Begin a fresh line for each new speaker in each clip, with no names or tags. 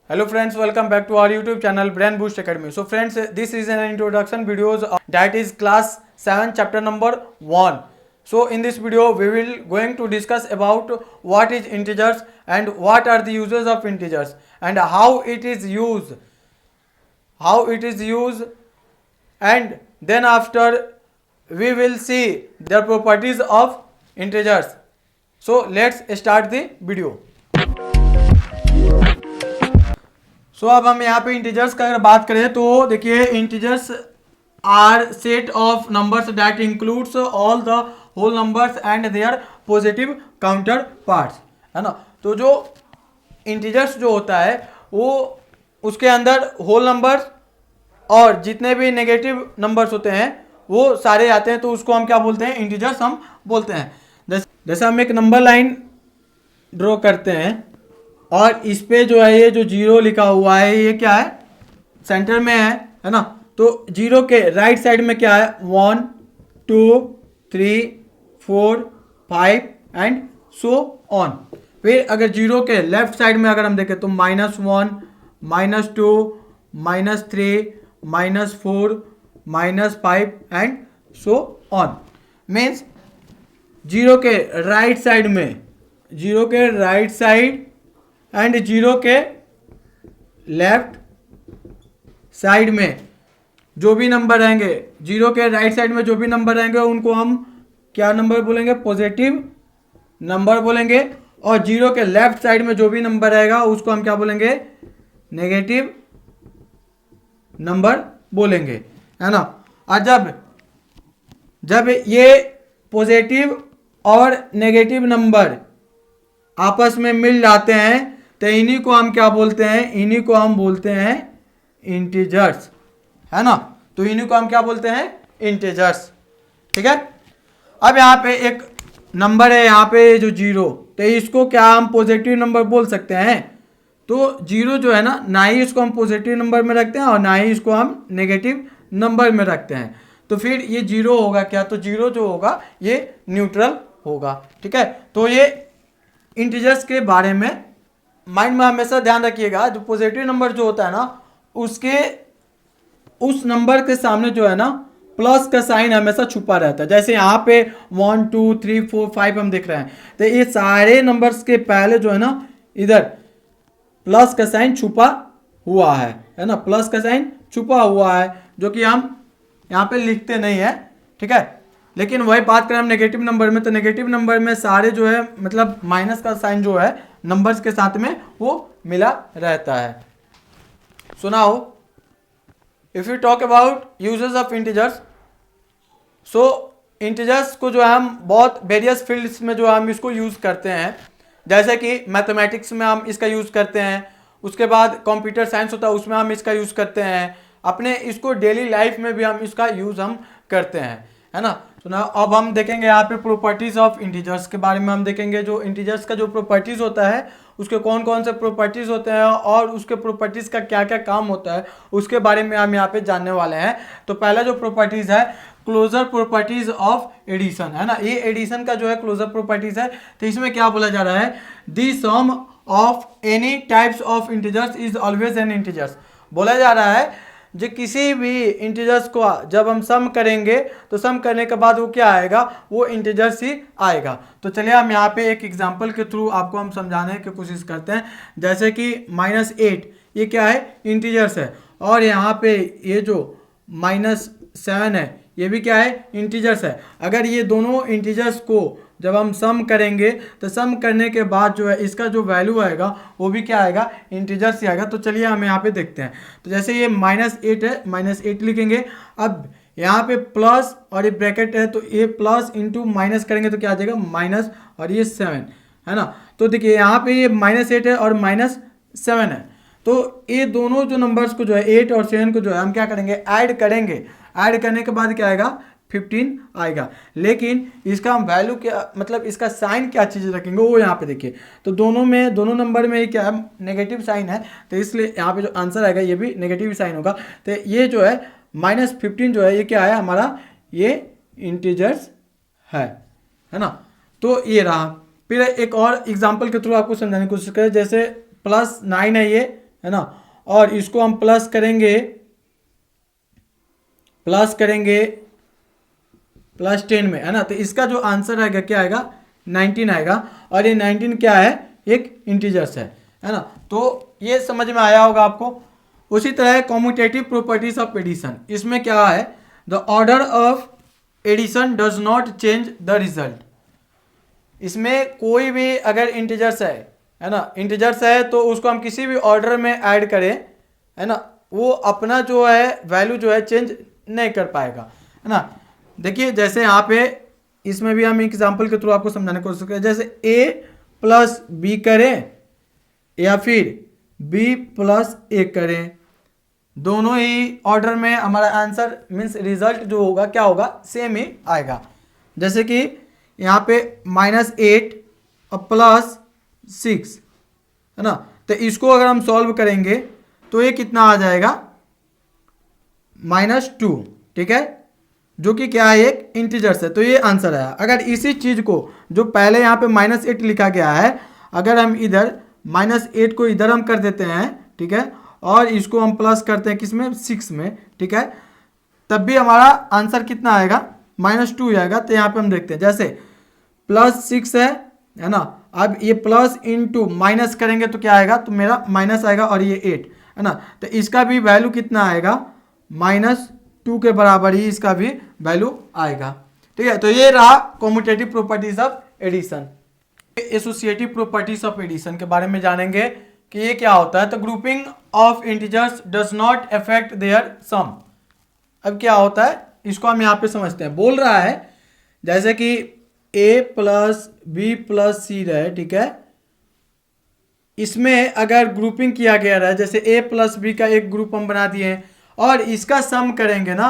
Hello friends, welcome back to our YouTube channel Brain Boost Academy. So friends, this is an introduction videos that is class 7 chapter number 1. So in this video we will going to discuss about what is integers and what are the uses of integers and how it is used, and then after we will see the properties of integers. So let's start the video. सो अब हम यहाँ पे integers का अगर बात करें तो देखिए integers are set of numbers that includes all the whole numbers and their positive counterparts, है ना। तो जो इंटीजर्स जो होता है वो उसके अंदर होल नंबर्स और जितने भी नेगेटिव नंबर्स होते हैं वो सारे आते हैं, तो उसको हम क्या बोलते हैं, इंटीजर्स हम बोलते हैं। जैसे हम एक नंबर लाइन ड्रॉ करते हैं और इस पे जो है ये जो जीरो लिखा हुआ है ये क्या है, सेंटर में है ना। तो जीरो के राइट साइड में क्या है, 1 2 3 4 5 एंड सो ऑन। फिर अगर जीरो के लेफ्ट साइड में अगर हम देखें तो -1 -2 -3 -4 -5 and so on. Means zero के राइट साइड में, जीरो के राइट साइड एंड जीरो के लेफ्ट साइड में जो भी नंबर रहेंगे, जीरो के राइट साइड में जो भी नंबर रहेंगे उनको हम क्या नंबर बोलेंगे, पॉजिटिव नंबर बोलेंगे। और जीरो के लेफ्ट साइड में जो भी नंबर रहेगा उसको हम क्या बोलेंगे, नेगेटिव नंबर बोलेंगे, है ना। और जब ये पॉजिटिव और नेगेटिव नंबर आपस में मिल जाते हैं तो इन्हीं को हम क्या बोलते हैं, इन्हीं को हम बोलते हैं इंटीजर्स, है ना। तो इन्हीं को हम क्या बोलते हैं, इंटीजर्स, ठीक है। अब यहाँ पे एक नंबर है यहाँ पे जो जीरो, तो इसको क्या हम पॉजिटिव नंबर बोल सकते हैं। तो जीरो जो है ना ही इसको हम पॉजिटिव नंबर में रखते हैं और ना ही इसको हम नेगेटिव नंबर में रखते हैं। तो फिर ये जीरो होगा क्या, तो जीरो जो होगा ये न्यूट्रल होगा, ठीक है। तो ये इंटीजर्स के बारे में माइंड में हमेशा ध्यान रखिएगा, जो पॉजिटिव नंबर जो होता है ना उसके उस नंबर के सामने जो है ना प्लस का साइन हमेशा छुपा रहता है। जैसे यहाँ पे 1 2 3 4 5 हम देख रहे हैं, तो ये सारे नंबर्स के पहले जो है ना इधर प्लस का साइन छुपा हुआ है ना, प्लस का साइन छुपा हुआ है जो कि हम यहाँ पे लिखते नहीं है, ठीक है। लेकिन वही बात करें हम नेगेटिव नंबर में, तो नेगेटिव नंबर में सारे जो है मतलब माइनस का साइन जो है नंबर्स के साथ में वो मिला रहता है। So now if you talk about uses of integers, so integers को जो है हम बहुत वेरियस फील्ड्स में जो है हम इसको यूज़ करते हैं। जैसे कि मैथमेटिक्स में हम इसका यूज़ करते हैं, उसके बाद कंप्यूटर साइंस होता है उसमें हम इसका यूज़ करते हैं, अपने इसको डेली लाइफ में भी हम इसका यूज़ हम करते हैं, है ना। तो ना अब हम देखेंगे यहाँ पे प्रॉपर्टीज ऑफ इंटीजर्स के बारे में हम देखेंगे। जो इंटीजर्स का जो प्रॉपर्टीज होता है उसके कौन कौन से प्रॉपर्टीज होते हैं और उसके प्रॉपर्टीज का क्या क्या काम होता है उसके बारे में हम यहाँ पे जानने वाले हैं। तो पहला जो प्रॉपर्टीज है क्लोजर प्रॉपर्टीज ऑफ एडिशन, है ना। ये एडिशन का जो है क्लोजर प्रॉपर्टीज है। तो इसमें क्या बोला जा रहा है, the sum of any types of integers is always an integers. बोला जा रहा है जो किसी भी इंटीजर्स को जब हम सम करेंगे तो सम करने के बाद वो क्या आएगा, वो इंटीजर्स ही आएगा। तो चलिए हम यहाँ पे एक एग्जांपल के थ्रू आपको हम समझाने की कोशिश करते हैं। जैसे कि -8 ये क्या है, इंटीजर्स है, और यहाँ पे ये जो -7 है ये भी क्या है, इंटीजर्स है। अगर ये दोनों इंटीजर्स को जब हम सम करेंगे तो सम करने के बाद जो है इसका जो वैल्यू आएगा वो भी क्या आएगा, इंटीजर्स ही आएगा। तो चलिए हम यहाँ पे देखते हैं। तो जैसे ये -8 है, -8 लिखेंगे। अब यहाँ पे प्लस और ये ब्रैकेट है तो ये प्लस इंटू माइनस करेंगे तो क्या आ जाएगा, माइनस और ये 7, है ना। तो देखिए यहाँ पे ये -8 है और -7 है, तो ये दोनों जो नंबर्स को जो है 8 और 7 को जो है हम क्या करेंगे, ऐड करेंगे। ऐड करने के बाद क्या आएगा, 15 आएगा। लेकिन इसका हम वैल्यू क्या, मतलब इसका साइन क्या चीज़ रखेंगे वो यहाँ पे देखिए। तो दोनों नंबर में क्या है, नेगेटिव साइन है, तो इसलिए यहाँ पे जो आंसर आएगा ये भी नेगेटिव साइन होगा। तो ये जो है -15 जो है ये क्या है हमारा, ये इंटीजर्स है ना। तो ये रहा। फिर एक और एग्जाम्पल के थ्रू आपको समझाने की कोशिश करें। जैसे +9 है ये, है ना, और इसको हम प्लस करेंगे प्लस 10 में, है ना, तो इसका जो आंसर आएगा क्या आएगा 19 आएगा। और ये 19 क्या है, एक इंटीजर्स है ना। तो ये समझ में आया होगा आपको। उसी तरह कॉम्यूटेटिव प्रॉपर्टीज ऑफ एडिशन, इसमें क्या है, the order of addition does not change the result. इसमें कोई भी अगर इंटीजर्स है ना, इंटीजर्स है तो उसको हम किसी भी ऑर्डर में ऐड करें, है ना, वो अपना जो है वैल्यू जो है चेंज नहीं कर पाएगा, है ना। देखिए जैसे यहाँ पे इसमें भी हम एग्जांपल के थ्रू आपको समझाने की कोशिश करें, जैसे a प्लस बी करें या फिर b प्लस ए करें, दोनों ही ऑर्डर में हमारा आंसर मीन्स रिजल्ट जो होगा क्या होगा, सेम ही आएगा। जैसे कि यहाँ पे -8 और +6, है ना, तो इसको अगर हम सॉल्व करेंगे तो ये कितना आ जाएगा -2, ठीक है, जो कि क्या है, एक इंटीजर्स है, तो ये आंसर आया। अगर इसी चीज को जो पहले यहाँ पे -8 लिखा गया है, अगर हम इधर -8 को इधर हम कर देते हैं, ठीक है, और इसको हम प्लस करते हैं किसमें, 6 में, ठीक है, तब भी हमारा आंसर कितना आएगा, -2 आएगा। तो यहाँ पे हम देखते हैं जैसे +6 है ना, अब ये प्लस इंटू माइनस करेंगे तो क्या आएगा, तो मेरा माइनस आएगा, और ये 8 है ना, तो इसका भी वैल्यू कितना आएगा, -2 के बराबर ही इसका भी वैल्यू आएगा, ठीक है। तो ये रहा commutative properties of addition. Associative properties of addition के बारे में जानेंगे कि ये क्या होता है। तो grouping of integers does not affect their sum. अब क्या होता है, इसको हम यहाँ पे समझते हैं। बोल रहा है जैसे कि a प्लस बी प्लस सी रहे, ठीक है, इसमें अगर ग्रुपिंग किया गया रहा, जैसे a प्लस बी का एक ग्रुप हम बना दिए और इसका सम करेंगे ना,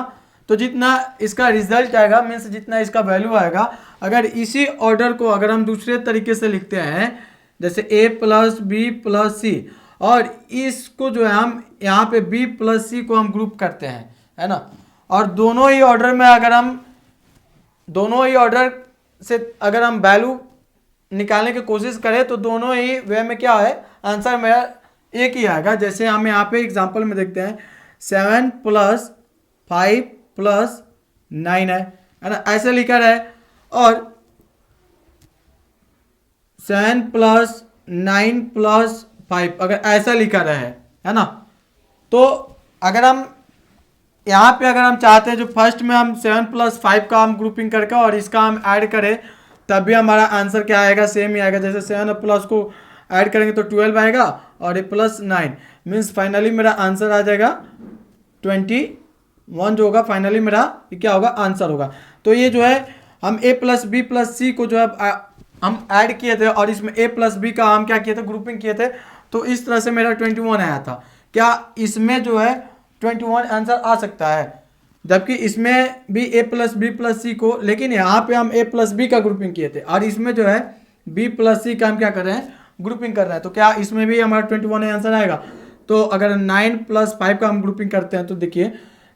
तो जितना इसका रिजल्ट आएगा मीन्स जितना इसका वैल्यू आएगा, अगर इसी ऑर्डर को अगर हम दूसरे तरीके से लिखते हैं, जैसे a प्लस बी प्लस सी, और इसको जो है हम यहाँ पे b प्लस सी को हम ग्रुप करते हैं, है ना, और दोनों ही ऑर्डर में अगर हम दोनों ही ऑर्डर से अगर हम वैल्यू निकालने की कोशिश करें तो दोनों ही वे में क्या है, आंसर मेरा एक ही आएगा। जैसे हम यहाँ पे एग्जांपल में देखते हैं 7 + 5 + 9 है ना, ऐसे लिखा है, और 7 + 9 + 5 अगर ऐसा लिखा रहा है ना, तो अगर हम यहाँ पे अगर हम चाहते हैं जो फर्स्ट में हम 7 + 5 का हम ग्रुपिंग करके और इसका हम ऐड करें, तब भी हमारा आंसर क्या आएगा, सेम ही आएगा। जैसे 7 प्लस को ऐड करेंगे तो 12 आएगा, और ये +9 मीन्स फाइनली मेरा आंसर आ जाएगा 21 जो होगा, फाइनली मेरा क्या होगा, आंसर होगा। तो ये जो है हम a प्लस बी प्लस सी को जो है हम ऐड किए थे, और इसमें a प्लस बी का हम क्या किए थे, ग्रुपिंग किए थे, तो इस तरह से मेरा 21 आया था। क्या इसमें जो है 21 आंसर आ सकता है, जबकि इसमें भी a प्लस बी प्लस सी को, लेकिन यहाँ पे हम a प्लस बी का ग्रुपिंग किए थे, और इसमें जो है b प्लस सी का हम क्या कर रहे हैं, ग्रुपिंग कर रहे हैं। तो क्या इसमें भी हमारा 21 आंसर आएगा। तो अगर 9 + 5 का हम ग्रुपिंग करते हैं तो देखिए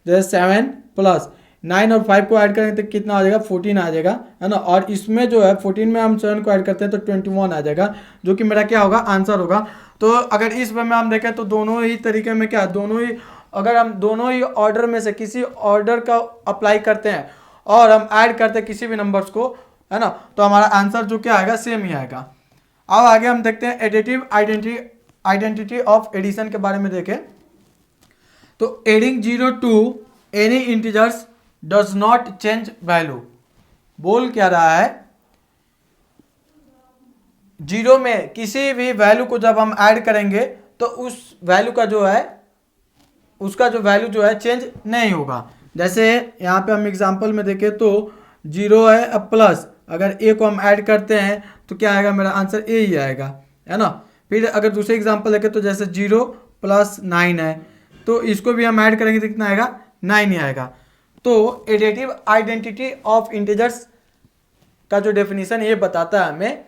जैसे 7 + 9 और 5 को ऐड करेंगे तो कितना आ जाएगा, 14 आ जाएगा, है ना, और इसमें जो है 14 में हम 7 को ऐड करते हैं तो 21 आ जाएगा, जो कि मेरा क्या होगा, आंसर होगा। तो अगर इस वे में हम देखें तो दोनों ही तरीके में क्या, दोनों ही अगर हम दोनों ही ऑर्डर में से किसी ऑर्डर का अप्लाई करते हैं और हम ऐड करते हैं किसी भी नंबर्स को, है ना, तो हमारा आंसर जो क्या आएगा, सेम ही आएगा। अब आगे हम देखते हैं एडिटिव आइडेंटिटी ऑफ एडिशन के बारे में देखें। तो adding 0 to any integers does not change value. बोल क्या रहा है, 0 में किसी भी वैल्यू को जब हम ऐड करेंगे तो उस वैल्यू का जो है, उसका जो वैल्यू जो है चेंज नहीं होगा। जैसे यहाँ पे हम एग्जांपल में देखें तो 0 है, अब प्लस अगर a को हम ऐड करते हैं तो क्या आएगा, मेरा आंसर a ही आएगा, है ना। फिर अगर दूसरे एग्जांपल देखें तो जैसे 0 + 9 है, तो इसको भी हम ऐड करेंगे तो कितना आएगा, 9 ही आएगा। तो एडिटिव आइडेंटिटी ऑफ इंटीजर्स का जो डेफिनेशन ये बताता है हमें,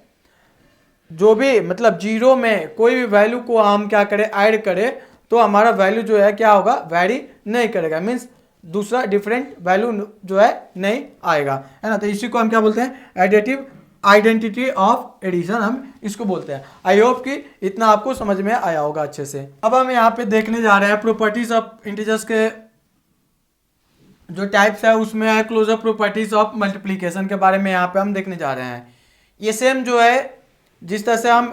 जो भी मतलब 0 में कोई भी वैल्यू को हम क्या करें, ऐड करें, तो हमारा वैल्यू जो है क्या होगा, वैरी नहीं करेगा, मीन्स दूसरा डिफरेंट वैल्यू जो है नहीं आएगा, है ना। तो इसी को हम क्या बोलते हैं, एडिटिव आइडेंटिटी ऑफ एडिशन हम इसको बोलते हैं। आई होप कि इतना आपको समझ में आया होगा अच्छे से। अब हम यहाँ पे देखने जा रहे हैं प्रॉपर्टीज ऑफ इंटीजर्स के जो टाइप्स है, उसमें है क्लोजर प्रॉपर्टीज ऑफ मल्टीप्लिकेशन के बारे में यहाँ पे हम देखने जा रहे हैं। ये सेम जो है जिस तरह से हम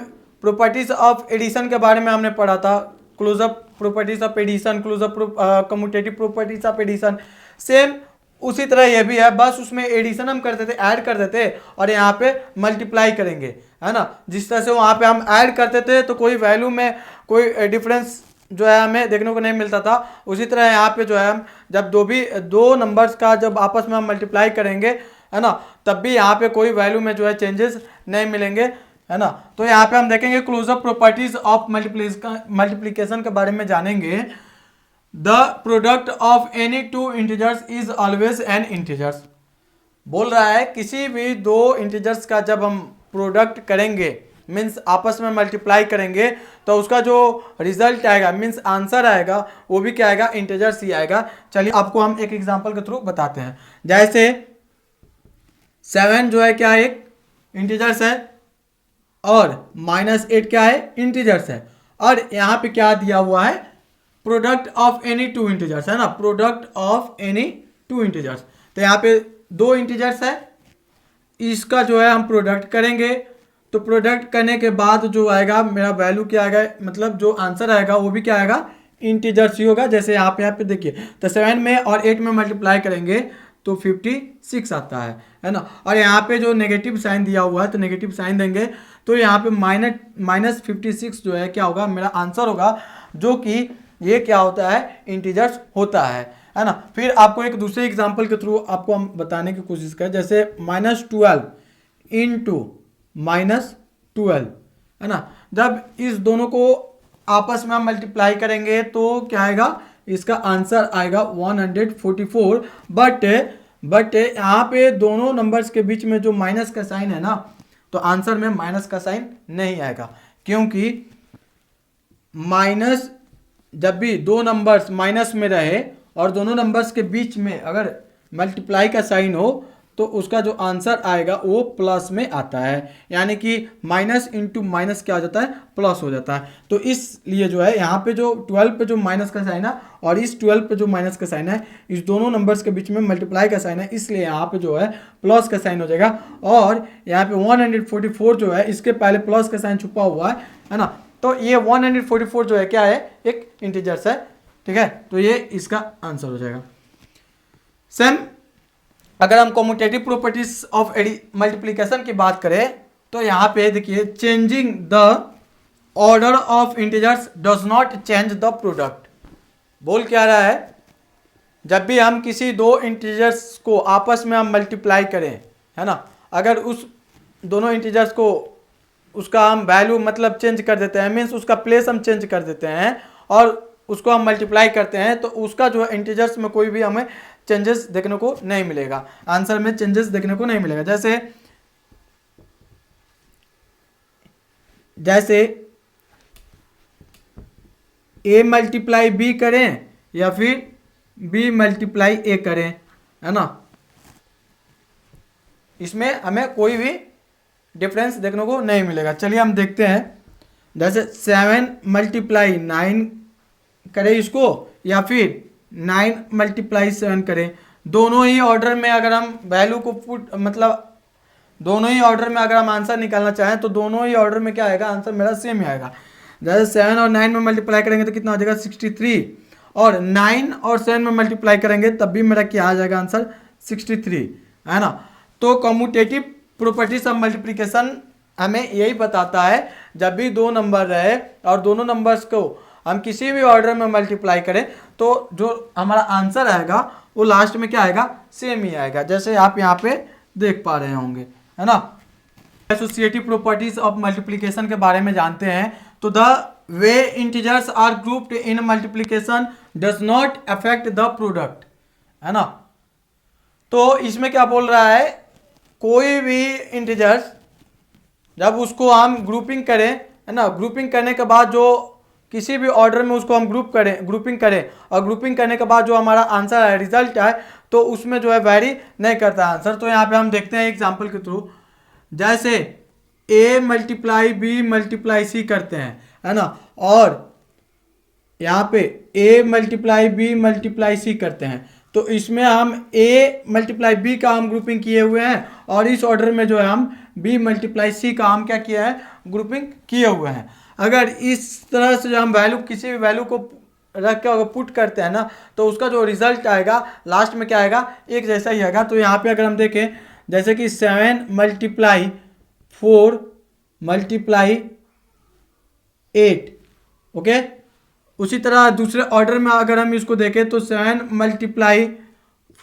प्रॉपर्टीज ऑफ एडिशन के बारे में हमने पढ़ा था, closure properties of addition, closure commutative properties of addition, same उसी तरह ये भी है, बस उसमें एडिशन हम करते थे, ऐड करते थे, और यहाँ पे मल्टीप्लाई करेंगे, है ना। जिस तरह से वहाँ पे हम ऐड करते थे तो कोई वैल्यू में कोई डिफरेंस जो है हमें देखने को नहीं मिलता था, उसी तरह यहाँ पे जो है हम जब दो नंबर्स का जब आपस में हम मल्टीप्लाई करेंगे, है ना, तब भी यहाँ पे कोई वैल्यू में जो है चेंजेस नहीं मिलेंगे, है ना। तो यहाँ पे हम देखेंगे क्लोजर प्रॉपर्टीज ऑफ मल्टीप्लिकेशन के बारे में जानेंगे। The product of any two integers is always an integers. बोल रहा है किसी भी दो इंटीजर्स का जब हम प्रोडक्ट करेंगे, मीन्स आपस में मल्टीप्लाई करेंगे, तो उसका जो रिजल्ट आएगा, मीन्स आंसर आएगा, वो भी क्या आएगा, इंटीजर्स ही आएगा। चलिए आपको हम एक एग्जांपल के थ्रू बताते हैं। जैसे 7 जो है क्या है, एक इंटीजर्स है, और -8 क्या है, इंटीजर्स है, और यहाँ पे क्या दिया हुआ है, product of any two integers, है ना, product of any two integers. तो यहाँ पे दो इंटीजर्स है, इसका जो है हम प्रोडक्ट करेंगे, तो प्रोडक्ट करने के बाद जो आएगा मेरा वैल्यू क्या आएगा, मतलब जो आंसर आएगा वो भी क्या आएगा, इंटीजर्स ही होगा। जैसे यहाँ पे देखिए, तो 7 में और 8 में मल्टीप्लाई करेंगे तो 56 आता है ना। और यहाँ पे जो नेगेटिव साइन दिया हुआ है तो नेगेटिव साइन देंगे, तो यहाँ पे -56 जो है क्या होगा, मेरा आंसर होगा, जो कि ये क्या होता है, इंटीजर्स होता है ना। फिर आपको एक दूसरे एग्जांपल के थ्रू आपको हम बताने की कोशिश करें। जैसे -12 इंटू -12, है ना, जब इस दोनों को आपस में हम मल्टीप्लाई करेंगे तो क्या आएगा, इसका आंसर आएगा 144। बट यहाँ पे दोनों नंबर्स के बीच में जो माइनस का साइन है ना, तो आंसर में माइनस का साइन नहीं आएगा, क्योंकि माइनस जब भी दो नंबर्स माइनस में रहे और दोनों नंबर्स के बीच में अगर मल्टीप्लाई का साइन हो तो उसका जो आंसर आएगा वो प्लस में आता है, यानी कि माइनस इंटू माइनस क्या हो जाता है, प्लस हो जाता है। तो इसलिए जो है यहाँ पे जो 12 पे जो माइनस का साइन है और इस 12 पे जो माइनस का साइन है, इस दोनों नंबर्स के बीच में मल्टीप्लाई का साइन है, इसलिए यहाँ पे जो है प्लस का साइन हो जाएगा। और यहाँ पे 144 जो है, इसके पहले प्लस का साइन छुपा हुआ है ना। तो ये 144 जो है क्या है, एक इंटीजर्स है, ठीक है। तो ये इसका आंसर हो जाएगा। सेम अगर हम कम्यूटेटिव प्रॉपर्टीज ऑफ मल्टीप्लिकेशन की बात करें तो यहाँ पे देखिए, changing the order of integers does not change the product. बोल क्या रहा है, जब भी हम किसी दो इंटीजर्स को आपस में हम मल्टीप्लाई करें, है ना, अगर उस दोनों इंटीजर्स को उसका हम वैल्यू मतलब चेंज कर देते हैं, मीन्स उसका प्लेस हम चेंज कर देते हैं और उसको हम मल्टीप्लाई करते हैं, तो उसका जो इंटीजर्स में कोई भी हमें चेंजेस देखने को नहीं मिलेगा, आंसर में चेंजेस देखने को नहीं मिलेगा। जैसे a मल्टीप्लाई b करें या फिर b मल्टीप्लाई a करें, है ना, इसमें हमें कोई भी डिफरेंस देखने को नहीं मिलेगा। चलिए हम देखते हैं, जैसे 7 मल्टीप्लाई 9 करें इसको या फिर 9 मल्टीप्लाई 7 करें, दोनों ही ऑर्डर में अगर हम वैल्यू को मतलब दोनों ही ऑर्डर में अगर हम आंसर निकालना चाहें तो दोनों ही ऑर्डर में क्या आएगा, आंसर मेरा सेम ही आएगा। जैसे 7 और 9 में मल्टीप्लाई करेंगे तो कितना हो जाएगा, 63, और 9 और 7 में मल्टीप्लाई करेंगे तब भी मेरा क्या आ जाएगा, आंसर 63, है ना। तो कम्यूटेटिव प्रॉपर्टीज ऑफ मल्टीप्लिकेशन हमें यही बताता है, जब भी दो नंबर रहे और दोनों नंबर्स को हम किसी भी ऑर्डर में मल्टीप्लाई करें तो जो हमारा आंसर आएगा वो लास्ट में क्या आएगा, सेम ही आएगा, जैसे आप यहाँ पे देख पा रहे होंगे, है ना। एसोसिएटिव प्रॉपर्टीज ऑफ मल्टीप्लिकेशन के बारे में जानते हैं, तो the way integers are grouped in multiplication does not affect the product, है ना। तो इसमें क्या बोल रहा है, कोई भी इंटीजर्स जब उसको हम ग्रुपिंग करें, है ना, ग्रुपिंग करने के बाद जो किसी भी ऑर्डर में उसको हम ग्रुपिंग करें और ग्रुपिंग करने के बाद जो हमारा आंसर है, रिजल्ट है, तो उसमें जो है वेरी नहीं करता आंसर। तो यहाँ पे हम देखते हैं एग्जांपल के थ्रू, जैसे a multiply B multiply C करते हैं, है ना, और यहाँ पे a multiply B multiply C करते हैं, तो इसमें हम a मल्टीप्लाई बी का हम ग्रुपिंग किए हुए हैं, और इस ऑर्डर में जो है हम b मल्टीप्लाई सी का हम क्या किया है, ग्रुपिंग किए हुए हैं। अगर इस तरह से जो हम वैल्यू किसी भी वैल्यू को रख के अगर पुट करते हैं ना, तो उसका जो रिजल्ट आएगा लास्ट में क्या आएगा, एक जैसा ही आएगा। तो यहाँ पे अगर हम देखें जैसे कि 7 मल्टीप्लाई 4 मल्टीप्लाई 8, ओके। उसी तरह दूसरे ऑर्डर में अगर हम इसको देखें तो 7 मल्टीप्लाई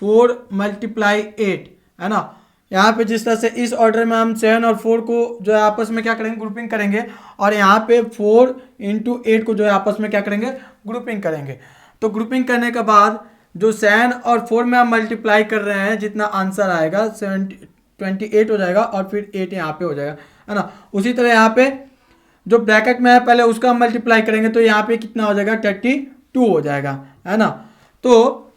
4 मल्टीप्लाई 8, है ना। यहाँ पे जिस तरह से इस ऑर्डर में हम 7 और 4 को जो है आपस में क्या करेंगे, ग्रुपिंग करेंगे, और यहाँ पे 4 इंटू 8 को जो है आपस में क्या करेंगे, ग्रुपिंग करेंगे। तो ग्रुपिंग करने के बाद जो 7 और 4 में हम मल्टीप्लाई कर रहे हैं, जितना आंसर आएगा 28 हो जाएगा, और फिर 8 यहाँ पे हो जाएगा, है ना। उसी तरह यहाँ पे जो ब्रैकेट में है पहले उसका हम मल्टीप्लाई करेंगे, तो यहाँ पे कितना हो जाएगा, 32 हो जाएगा, है ना। तो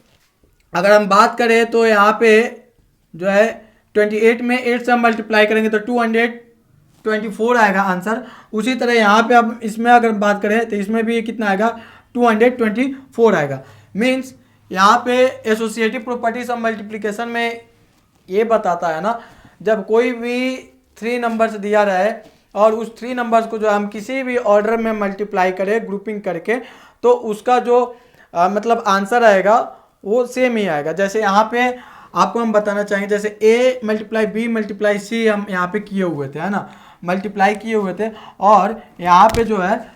अगर हम बात करें तो यहाँ पे जो है 28 में 8 से हम मल्टीप्लाई करेंगे तो 224 आएगा आंसर। उसी तरह यहाँ पे अब इसमें अगर बात करें तो इसमें भी कितना आएगा, 224 आएगा। मीन्स यहाँ पे एसोसिएटिव प्रॉपर्टीज ऑफ मल्टीप्लिकेशन में ये बताता है ना, जब कोई भी 3 नंबर्स दिया रहे और उस 3 नंबर्स को जो हम किसी भी ऑर्डर में मल्टीप्लाई करें ग्रुपिंग करके, तो उसका जो मतलब आंसर आएगा वो सेम ही आएगा। जैसे यहाँ पे आपको हम बताना चाहेंगे, जैसे a multiply B multiply C हम यहाँ पे किए हुए थे, है ना, मल्टीप्लाई किए हुए थे, और यहाँ पे जो है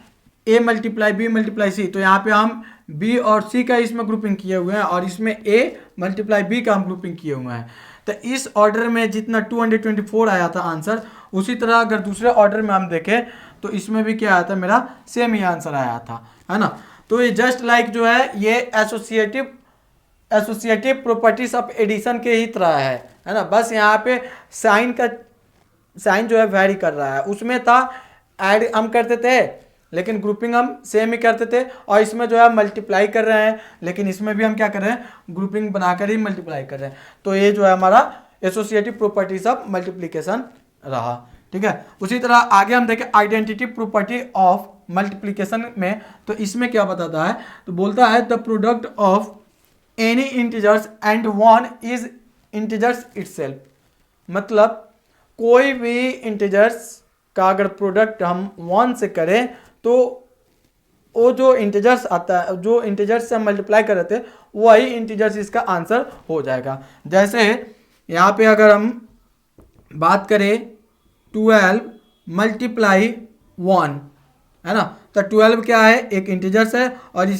a multiply B multiply C, तो यहाँ पे हम b और c का इसमें ग्रुपिंग किए हुए हैं, और इसमें a मल्टीप्लाई b का हम ग्रुपिंग किए हुए हैं। तो इस ऑर्डर में जितना 224 आया था आंसर, उसी तरह अगर दूसरे ऑर्डर में हम देखें तो इसमें भी क्या आया था, मेरा सेम ही आंसर आया था, है ना। तो ये जस्ट लाइक जो है ये एसोसिएटिव प्रॉपर्टीज ऑफ एडिशन के ही तरह है ना। बस यहाँ पे साइन जो है वेरी कर रहा है। उसमें था ऐड हम करते थे, लेकिन ग्रुपिंग हम सेम ही करते थे, और इसमें जो है मल्टीप्लाई कर रहे हैं, लेकिन इसमें भी हम क्या कर रहे हैं, ग्रुपिंग बनाकर ही मल्टीप्लाई कर रहे हैं। तो ये जो है हमारा एसोसिएटिव प्रॉपर्टीज ऑफ मल्टीप्लिकेशन रहा, ठीक है। उसी तरह आगे हम देखें आइडेंटिटी प्रॉपर्टी ऑफ मल्टीप्लिकेशन में, तो इसमें क्या बताता है, तो बोलता है the product of any integers and one is integers itself. मतलब कोई भी इंटीजर्स का अगर प्रोडक्ट हम 1 से करें तो वो जो इंटीजर्स आता है, जो इंटीजर्स से हम मल्टीप्लाई कर रहे थे, वही इंटीजर्स इसका आंसर हो जाएगा। जैसे यहाँ पे अगर हम बात करें 12 मल्टीप्लाई 1, है ना, तो 12 क्या है, एक इंटीजर्स है, और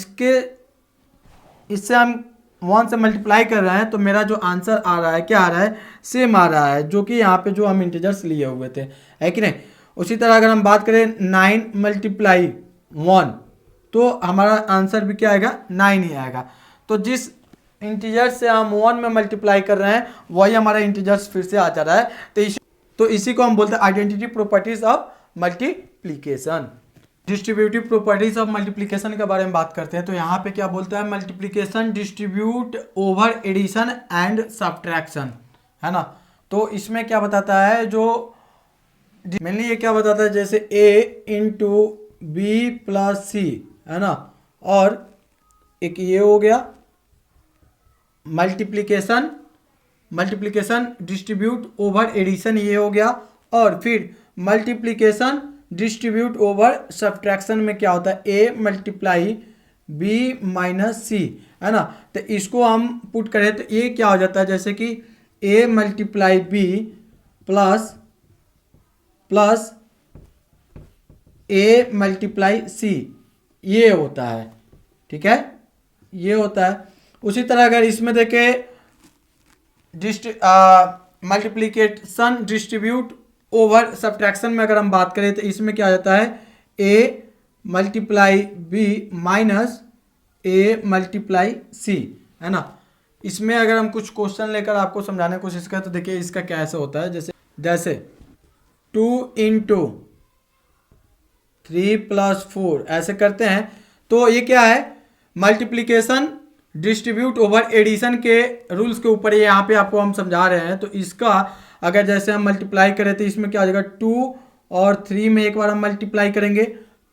इससे हम 1 से मल्टीप्लाई कर रहे हैं, तो मेरा जो आंसर आ रहा है क्या आ रहा है, सेम आ रहा है, जो कि यहाँ पे जो हम इंटीजर्स लिए हुए थे, है कि नहीं। उसी तरह अगर हम बात करें 9 मल्टीप्लाई 1, तो हमारा आंसर भी क्या आएगा, 9 ही आएगा। तो जिस इंटीजर्स से हम 1 में मल्टीप्लाई कर रहे हैं वही हमारा इंटीजर्स फिर से आ जा रहा है। तो इसी को हम बोलते हैं identity properties of multiplication. Distributive properties of multiplication के बारे में बात करते हैं, तो यहाँ पे क्या बोलता है, multiplication distribute over addition and subtraction, है ना। तो इसमें क्या बताता है, जो मेनली ये क्या बताता है, जैसे a इंटू बी प्लस सी, है ना, और एक ये हो गया मल्टीप्लिकेशन डिस्ट्रीब्यूट ओवर एडिशन, ये हो गया, और फिर मल्टीप्लिकेशन डिस्ट्रीब्यूट ओवर सब्ट्रैक्शन में क्या होता है, a मल्टीप्लाई बी माइनस सी, है ना। तो इसको हम पुट करें तो ये क्या हो जाता है, जैसे कि a multiply b plus a multiply c, ये होता है, ठीक है, ये होता है। उसी तरह अगर इसमें देखें मल्टीप्लिकेशन डिस्ट्रीब्यूट ओवर सब्ट्रैक्शन में अगर हम बात करें तो इसमें क्या आ जाता है, a multiply b minus a multiply c, है ना। इसमें अगर हम कुछ क्वेश्चन लेकर आपको समझाने की कोशिश करें तो देखिए इसका क्या ऐसा होता है, जैसे 2 इंटू 3 प्लस 4 ऐसे करते हैं, तो ये क्या है, मल्टीप्लिकेशन डिस्ट्रीब्यूट ओवर एडिशन के रूल्स के ऊपर यहाँ पे आपको हम समझा रहे हैं। तो इसका अगर जैसे हम मल्टीप्लाई करें तो इसमें क्या हो जाएगा 2 और 3 में एक बार हम मल्टीप्लाई करेंगे,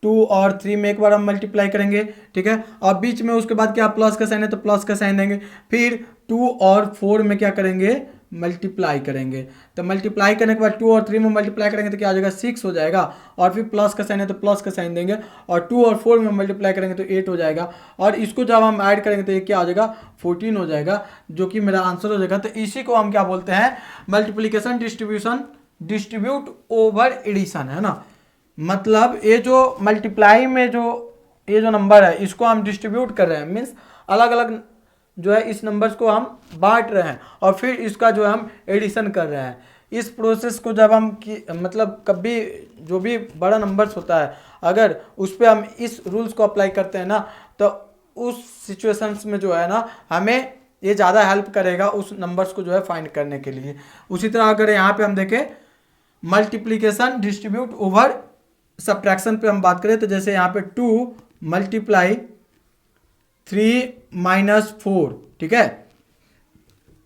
2 और 3 में एक बार हम मल्टीप्लाई करेंगे, ठीक है। और बीच में उसके बाद क्या प्लस का साइन है तो प्लस का साइन देंगे, फिर 2 और 4 में क्या करेंगे मल्टीप्लाई करेंगे। तो मल्टीप्लाई करने के बाद 2 और 3 में मल्टीप्लाई करेंगे तो क्या हो जाएगा 6 हो जाएगा, और फिर प्लस का साइन है तो प्लस का साइन देंगे, और 2 और 4 में मल्टीप्लाई करेंगे तो 8 हो जाएगा, और इसको जब हम ऐड करेंगे तो ये क्या हो जाएगा 14 हो जाएगा, जो कि मेरा आंसर हो जाएगा। तो इसी को हम क्या बोलते हैं मल्टीप्लीकेशन डिस्ट्रीब्यूट ओवर एडिशन, है ना। मतलब ये जो मल्टीप्लाई में जो ये जो नंबर है इसको हम डिस्ट्रीब्यूट कर रहे हैं, मीन्स अलग अलग जो है इस नंबर्स को हम बांट रहे हैं और फिर इसका जो है हम एडिशन कर रहे हैं। इस प्रोसेस को जब हम मतलब कभी जो भी बड़ा नंबर्स होता है अगर उस पर हम इस रूल्स को अप्लाई करते हैं ना तो उस सिचुएशंस में जो है ना हमें ये ज़्यादा हेल्प करेगा उस नंबर्स को जो है फाइंड करने के लिए। उसी तरह अगर यहाँ पे हम देखें मल्टीप्लिकेशन डिस्ट्रीब्यूट ओवर सब्ट्रैक्शन पे हम बात करें तो जैसे यहाँ पे 2 मल्टीप्लाई 3 माइनस 4, ठीक है।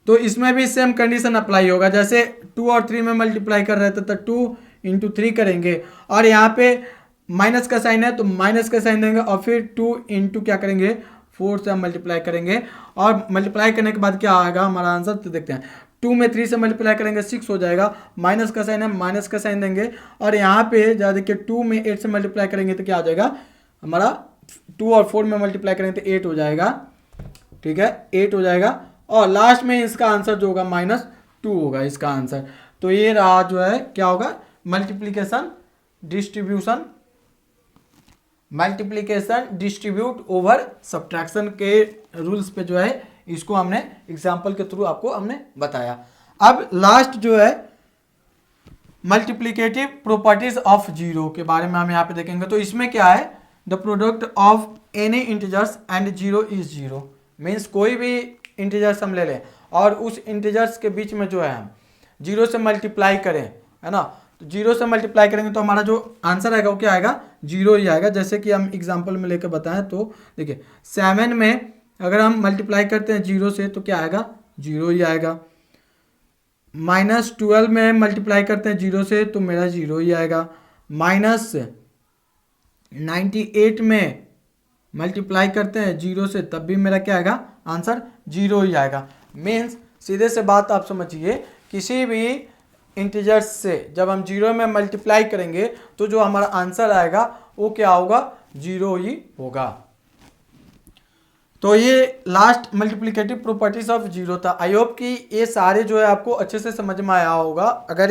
तो इसमें भी सेम कंडीशन अप्लाई होगा, जैसे 2 और 3 में मल्टीप्लाई कर रहे थे तो 2 इंटू 3 करेंगे, और यहाँ पे माइनस का साइन है तो माइनस का साइन देंगे, और फिर 2 इंटू क्या करेंगे 4 से हम मल्टीप्लाई करेंगे, और मल्टीप्लाई करने के बाद क्या आएगा हमारा आंसर तो देखते हैं। 2 में 3 से मल्टीप्लाई करेंगे 6 हो जाएगा, माइनस का साइन है माइनस का साइन देंगे, और यहाँ पे ज़्यादा देखिए 2 में 8 से मल्टीप्लाई करेंगे तो क्या आ जाएगा हमारा 2 और 4 में मल्टीप्लाई करेंगे तो 8 हो जाएगा, ठीक है 8 हो जाएगा, और लास्ट में इसका आंसर जो होगा -2 होगा इसका आंसर। तो ये रहा जो है क्या होगा मल्टीप्लिकेशन डिस्ट्रीब्यूट ओवर सब्ट्रैक्शन के रूल्स पे जो है इसको हमने एग्जाम्पल के थ्रू आपको हमने बताया। अब लास्ट जो है मल्टीप्लिकेटिव प्रॉपर्टीज ऑफ जीरो के बारे में हम यहाँ पे देखेंगे। तो इसमें क्या है the product of any integers and zero is zero, means कोई भी इंटीजर्स हम ले लें और उस इंटीजर्स के बीच में जो है हम जीरो से मल्टीप्लाई करें, है ना, तो जीरो से मल्टीप्लाई करेंगे तो हमारा जो आंसर आएगा वो क्या आएगा जीरो ही आएगा। जैसे कि हम एग्जांपल में लेकर बताएं तो देखिए 7 में अगर हम मल्टीप्लाई करते हैं जीरो से तो क्या आएगा जीरो ही आएगा, -12 में मल्टीप्लाई करते हैं जीरो से तो मेरा जीरो ही आएगा, -98 में मल्टीप्लाई करते हैं जीरो से तब भी मेरा क्या आएगा आंसर जीरो ही आएगा। मीन्स सीधे से बात आप समझिए किसी भी इंटीजर्स से जब हम जीरो में मल्टीप्लाई करेंगे तो जो हमारा आंसर आएगा वो क्या होगा जीरो ही होगा। तो ये last multiplicative properties of zero था। आई होप कि ये सारे जो है आपको अच्छे से समझ में आया होगा। अगर